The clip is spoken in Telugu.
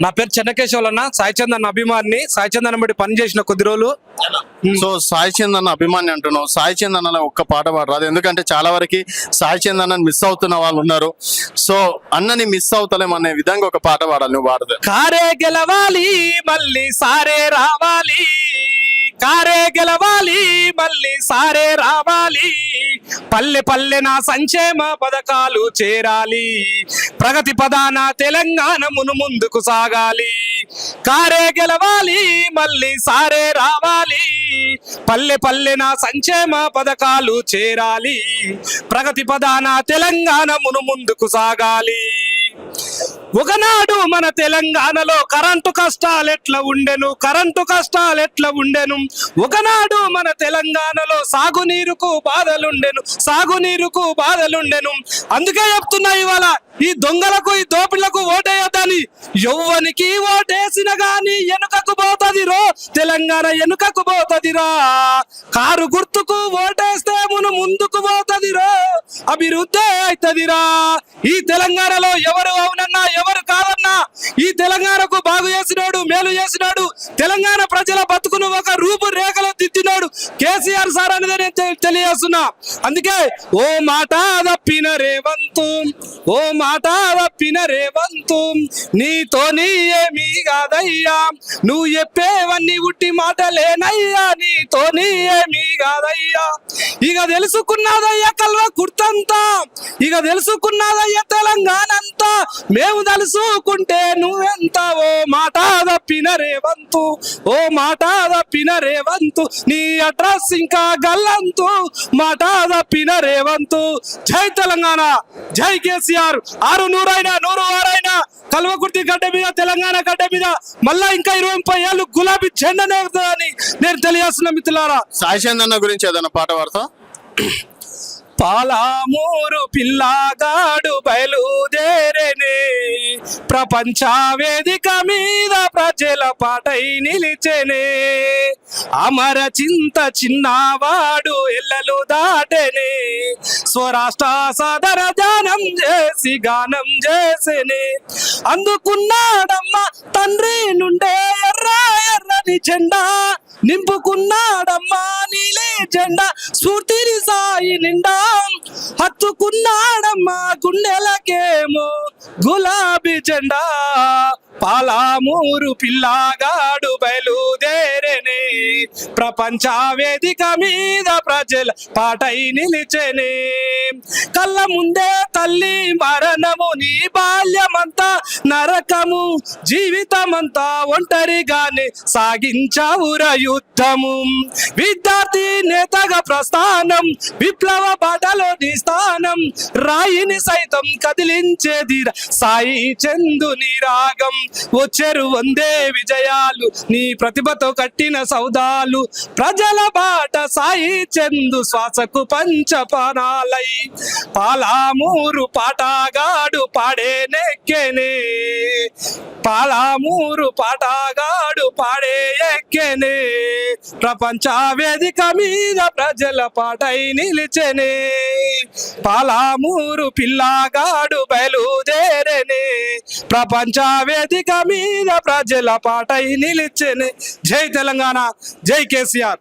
నా పేరు చెన్నకేశవులు అన్న, సాయి చందన్ అభిమాని. సాయి చందన్ బట్టి పని చేసిన కొద్ది రోజులు. సో సాయి చందన్ అభిమాని అంటున్నావు, సాయి చందన్ అన్న ఒక్క పాట పాడరాదు? ఎందుకంటే చాలా వరకు సాయి చందన్ మిస్ అవుతున్న వాళ్ళు ఉన్నారు. సో అన్నని మిస్ అవుతలేం అనే విధంగా ఒక పాట పాడాలి, నువ్వు పాడదు. కారే గెలవాలి మళ్ళీ సారే రావాలి, కారే గెలవాలి మళ్ళీ సారే రావాలి, పల్లె పల్లె నా సంక్షేమ పథకాలు చేరాలి, ప్రగతి పదాన తెలంగాణ ముందుకు సాగాలి. కారే గెలవాలి మళ్ళీ సారే రావాలి, పల్లె పల్లె నా సంక్షేమ పథకాలు చేరాలి, ప్రగతి పదాన తెలంగాణ ముందుకు సాగాలి. ఒకనాడు మన తెలంగాణలో కరెంటు కష్టాలు ఎట్లా ఉండెను, ఒకనాడు మన తెలంగాణలో సాగునీరుకు బాధలుండెను. అందుకే చెప్తున్నా ఇవాళ ఈ దొంగలకు, ఈ దోపిళ్లకు ఓటేయద్దని. యవ్వనికి ఓటేసిన గాని వెనుకకు పోతదిరో, తెలంగాణ వెనుకకు పోతదిరా. కారు గుర్తుకు ఓటేస్తే ముందుకు పోతదిరో, అభివృద్ధి అవుతదిరా. ఈ తెలంగాణలో ఎవరు అవునన్నా ఎవరు కాదన్నా, ఈ తెలంగాణకు బాగు చేసినాడు, మేలు చేసినాడు, తెలంగాణ ప్రజల బతుకును ఒక రూపురేఖలో దిద్దినాడు కేసీఆర్ సార్ అనేది నేను తెలియజేస్తున్నా. అందుకే ఓ మాట తప్పిన రేవంతు, నీతోని ఏమీ కాదయ్యా, నువ్వు చెప్పేవన్నీ ఉట్టి మాటలేనయ్యా, నీతోని ఏమీ కాదయ్యా. ఇక తెలుసుకున్నదయ్యా కల్వ కుర్తంతా, ఇక తెలుసుకున్నదయ్యా తెలంగాణ అంతా, మేము తెలుసుకుంటే నువ్వెంత. ఓ మాట తప్పిన రేవంతు, నీ అడ్రస్ ఇంకా గల్లంతు, మాట తప్పిన రేవంతు. జై తెలంగాణ, జై కేసీఆర్. 100 కల్వకుర్తి గడ్డ మీద, తెలంగాణ గడ్డ మీద మళ్ళా ఇంకా 20-30 ఏళ్ళు గులాబీ జెండా అని నేను తెలియజేస్తున్నా మిత్రులారా. సాయి చందన్ గురించి ఏదైనా పాట పాడతా? పాలామూరు పిల్లగాడు బయలుదేరేనే, ప్రపంచ వేదిక మీద ప్రజల పాటై నిలిచెనే, అమర చింత చిన్నవాడు ఎల్లలు దాటెనే, స్వరాష్ట్ర సదర ధ్యానం చేసి గానం చేసేనే, అందుకున్నాడమ్మా తండ్రి నుండే ఎర్రని జెండా, నింపుకున్నాడమ్మా నీలే జెండా స్ఫూర్తిని సాయి నిండా, హత్తుకున్నాడమ్మా గుండెలకేమో గులాబీ జెండా. పాలామూరు పిల్లగాడు బయలుదేరేనే, ప్రపంచ వేదిక మీద ప్రజల పాటై నిలిచెనే, కళ్ళ ముందే తల్లి మరణము, నీ బాల్యమంతా నరకము, జీవితమంతా ఒంటరిగానే సాగించావుర యుద్ధము, విద్యార్థి నేతగా ప్రస్థానం, విప్లవ బాటలో నీ స్థానం, రాయిని సైతం కదిలించేది సాయి చందుని రాగం, వచ్చారు వందే విజయాలు, నీ ప్రతిభతో కట్టిన సౌదాలు, ప్రజల బాట సాయి చందు శ్వాసకు పంచపానాలై, పాలామూరు పాటగాడు పాడే నెక్కెనే, పాలామూరు పాటగాడు పాడే ఎక్కెనే, ప్రపంచ వేదిక మీద ప్రజల పాటై నిలిచెనే, పాలామూరు పిల్లగాడు బయలుదేరేనే, ప్రపంచ వేదిక మీద ప్రజల పాటై నిలిచెనే. జై తెలంగాణ, జై కేసీఆర్.